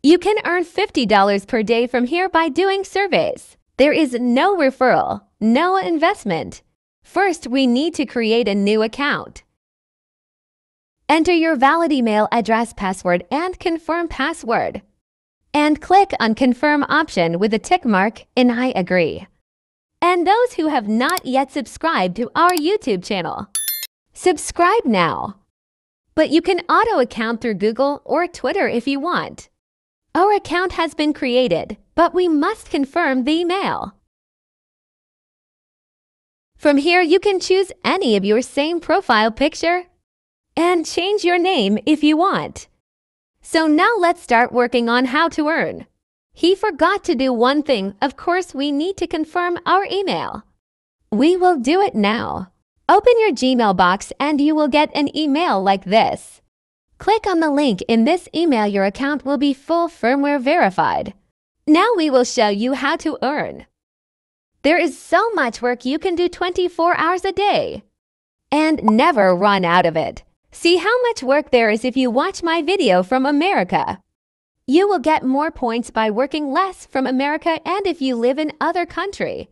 You can earn $50 per day from here by doing surveys. There is no referral, no investment. First, we need to create a new account. Enter your valid email address, password, and confirm password. And click on Confirm option with a tick mark in I agree. And those who have not yet subscribed to our YouTube channel, subscribe now. But you can auto account through Google or Twitter if you want. Our account has been created, but we must confirm the email. From here, you can choose any of your same profile picture and change your name if you want. So now let's start working on how to earn. He forgot to do one thing. Of course, we need to confirm our email. We will do it now. Open your Gmail box and you will get an email like this. Click on the link in this email. Your account will be full firmware verified. Now we will show you how to earn. There is so much work you can do 24 hours a day and never run out of it. See how much work there is if you watch my video from America. You will get more points by working less from America, and if you live in other country,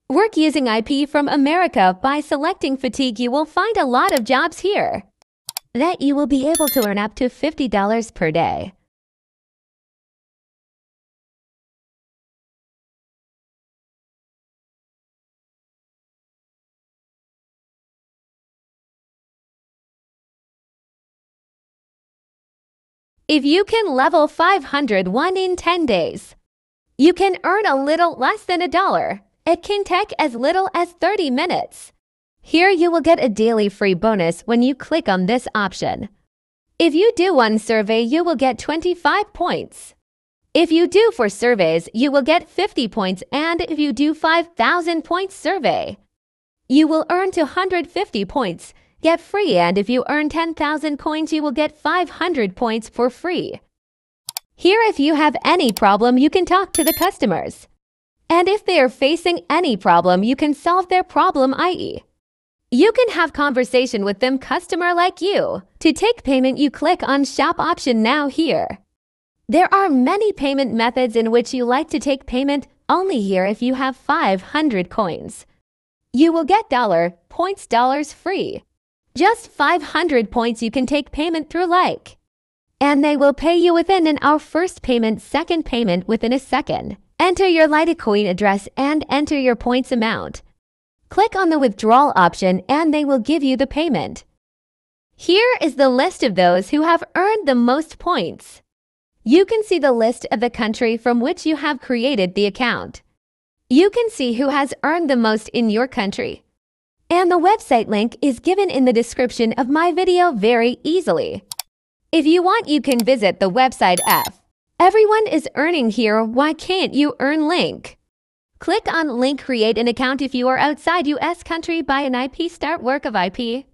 work using IP from America. By selecting fatigue, you will find a lot of jobs here that you will be able to earn up to $50 per day. If you can level 501 in 10 days, you can earn a little less than $1. It can take as little as 30 minutes. Here you will get a daily free bonus when you click on this option. If you do one survey, you will get 25 points. If you do 4 surveys, you will get 50 points, and if you do 5,000 points survey, you will earn 250 points. Get free, and if you earn 10,000 coins, you will get 500 points for free. Here, if you have any problem, you can talk to the customers. And if they are facing any problem, you can solve their problem, i.e., you can have conversation with them, customer like you. To take payment, you click on Shop option now here. There are many payment methods in which you like to take payment. Only here, if you have 500 coins, you will get $points free. Just 500 points you can take payment through like. And they will pay you within an hour. First payment, second payment within a second. Enter your Litecoin address and enter your points amount. Click on the withdrawal option and they will give you the payment. Here is the list of those who have earned the most points. You can see the list of the country from which you have created the account. You can see who has earned the most in your country. And the website link is given in the description of my video very easily. If you want, you can visit the website F. Everyone is earning here. Why can't you earn link? Click on link, create an account if you are outside US country, buy an IP, start work of IP.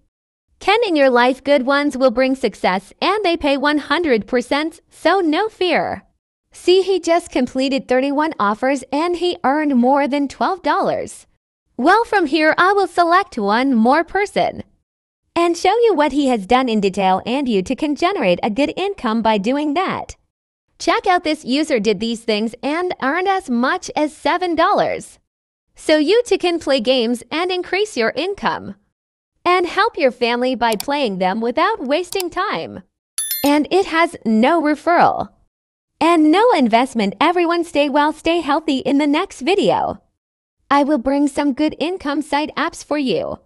Can in your life, good ones will bring success and they pay 100%, so no fear. See, he just completed 31 offers and he earned more than $12. Well, from here, I will select one more person and show you what he has done in detail, and you too can generate a good income by doing that. Check out, this user did these things and earned as much as $7. So you too can play games and increase your income and help your family by playing them without wasting time. And it has no referral and no investment. Everyone stay well, stay healthy. In the next video, I will bring some good income site apps for you.